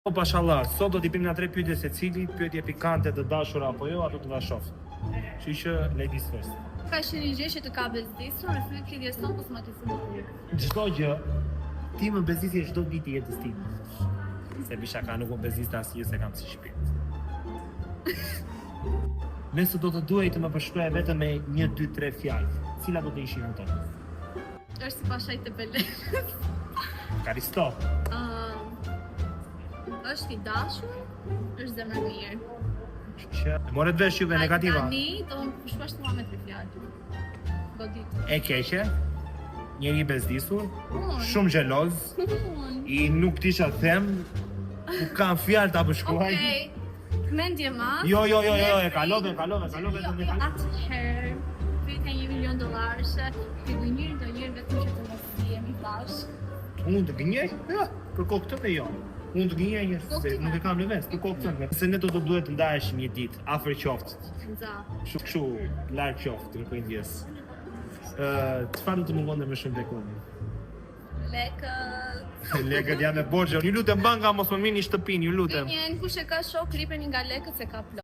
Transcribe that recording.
Po pashallah, sot do t'i bëjmë nga 3 pyetje secili, pyetje pikante të dashura apo jo, ato të na shoh. Kështu që ladies first. Ka qenë një gjë që të ka bezdisur në fund lidhjes tonë pas më të fundit. Çdo gjë ti më bezdisje çdo ditë i jetës time. Se bisha ka nuk më bezdiste asnjë se kam si shpirt. Nëse do të duhej të më përshkruaj vetëm me 1, 2, 3 fjalë, cilat do të ishin ato? Është si pashaj të Belenës. Karisto. Është i dashur, është zemër mirë. Që morët vesh juve negativa. Tani do të shkosh të me 3 fjalë. Godit. E keqe, njeri bezdisur, shumë xheloz, i nuk tisha them, nuk kam fjalë ta përshkruaj. Okej. Mendje ma. Jo, e kalove të më kalove. Atëherë, pyetja $1 milion, ti gënjeri do njërë vetëm që të mos jemi bashkë. Unë të gënjej? Ja, për kohë këtë me jo. Unë të gënjej se nuk e kam në vend, për kohë këtë. Se ne do të duhet të ndaheshim një ditë, afër qoftë. Nxa. Kështu, larg qoftë, në kujdes. Çfarë do të mungonte më shumë tek unë? Lekët. Lekët janë me borxhe. Ju lutem banka mos më mini shtëpinë, ju lutem. Kush e ka shoh klipin nga lekët se ka plot.